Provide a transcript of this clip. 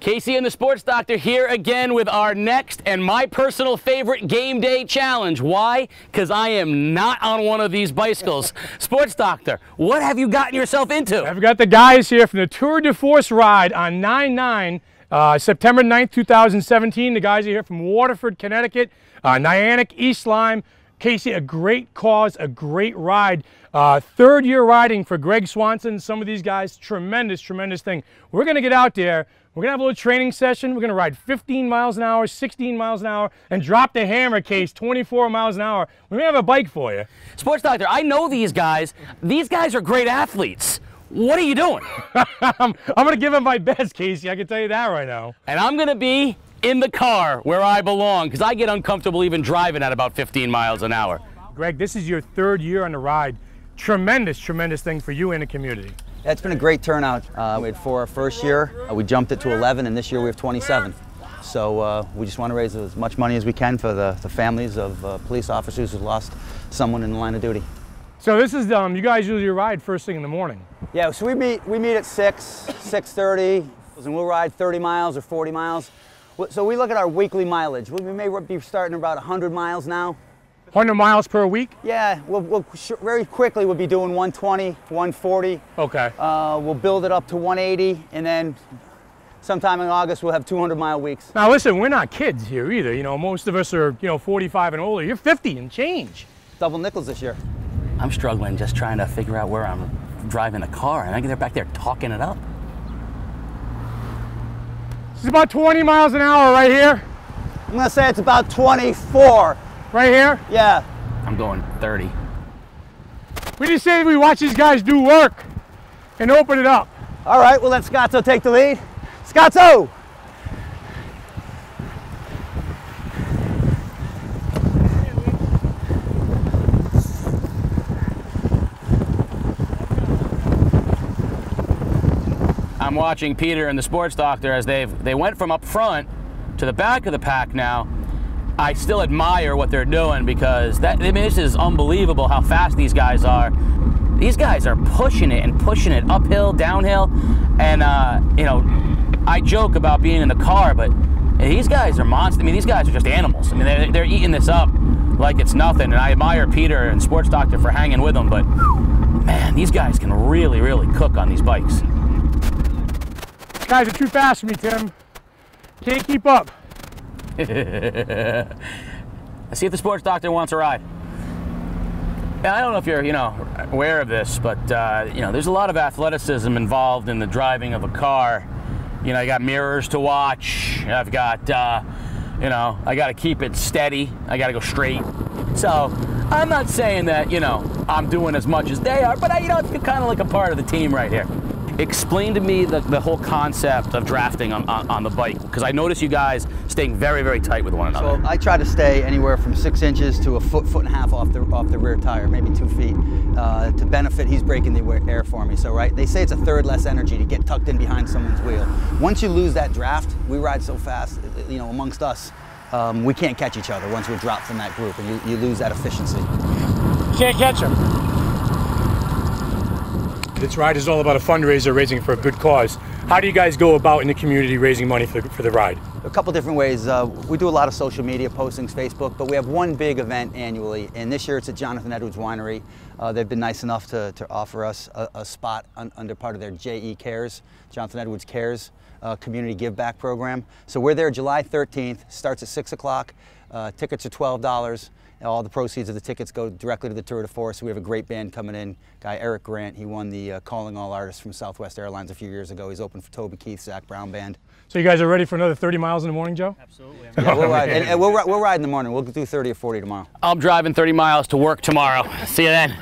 Casey and the Sports Doctor here again with our next and my personal favorite game day challenge. Why? Because I am not on one of these bicycles. Sports Doctor, what have you gotten yourself into? I've got the guys here from the Tour de Force ride on 9/9, September 9th, 2017. The guys are here from Waterford, Connecticut, Niantic, East Lyme. Casey, a great cause, a great ride. Third year riding for Greg Swanson. Some of these guys, tremendous, tremendous thing. We're going to get out there. We're going to have a little training session. We're going to ride 15 miles an hour, 16 miles an hour, and drop the hammer, Case, 24 miles an hour. We may have a bike for you. Sports Doctor, I know these guys. These guys are great athletes. What are you doing? I'm going to give them my best, Casey. I can tell you that right now. And I'm going to be in the car where I belong, because I get uncomfortable even driving at about 15 miles an hour. Greg, this is your third year on the ride. Tremendous, tremendous thing for you and the community. Yeah, it's been a great turnout. We had 4 our first year. We jumped it to 11, and this year we have 27. So we just want to raise as much money as we can for the families of police officers who lost someone in the line of duty. So this is, you guys usually ride first thing in the morning. Yeah, so we meet at 6:30, and we'll ride 30 miles or 40 miles. So we look at our weekly mileage. We may be starting about 100 miles now. 100 miles per week? Yeah, we'll very quickly we'll be doing 120, 140. Okay. We'll build it up to 180, and then sometime in August we'll have 200-mile weeks. Now listen, we're not kids here either. You know, most of us are, 45 and older. You're 50 and change. Double nickels this year. I'm struggling just trying to figure out where I'm driving the car, and they're back there talking it up. It's about 20 miles an hour right here. I'm gonna say it's about 24. Right here? Yeah. I'm going 30. We just say we watch these guys do work and open it up. All right, we'll let Scotto take the lead. Scotto! I'm watching Peter and the Sports Doctor as they went from up front to the back of the pack now. I still admire what they're doing, because this is unbelievable how fast these guys are. These guys are pushing it and pushing it uphill, downhill, and I joke about being in the car, but these guys are monsters. I mean, these guys are just animals. I mean, they're eating this up like it's nothing, and I admire Peter and Sports Doctor for hanging with them, but man, these guys can really, really cook on these bikes. These guys are too fast for me, Tim. Can't keep up. Let's see if the Sports Doctor wants a ride. Now, I don't know if you're, aware of this, but there's a lot of athleticism involved in the driving of a car. You got mirrors to watch. I've got, I got to keep it steady. I got to go straight. So I'm not saying that, I'm doing as much as they are, but I feel kind of like a part of the team right here. Explain to me the whole concept of drafting on the bike, because I notice you guys staying very, very tight with one another. So I try to stay anywhere from 6 inches to a foot and a half off the rear tire, maybe 2 feet. To benefit, he's braking the air for me. So they say it's a third less energy to get tucked in behind someone's wheel. Once you lose that draft, we ride so fast, amongst us, we can't catch each other once we're dropped from that group, and you lose that efficiency. You can't catch them. This ride is all about a fundraiser, raising for a good cause. How do you guys go about in the community raising money for the ride? A couple different ways. We do a lot of social media postings, Facebook, but we have one big event annually, and this year it's at Jonathan Edwards Winery. They've been nice enough to offer us a spot under part of their JE Cares, Jonathan Edwards Cares Community Give Back program. So we're there July 13th, starts at 6 o'clock. Tickets are $12. All the proceeds of the tickets go directly to the Tour de Force. We have a great band coming in. Guy Eric Grant, he won the Calling All Artists from Southwest Airlines a few years ago. He's opened for Toby Keith, Zach Brown Band. So you guys are ready for another 30 miles in the morning, Joe? Absolutely. Yeah, we'll ride. And we'll ride in the morning. We'll do 30 or 40 tomorrow. I'm driving 30 miles to work tomorrow. See you then.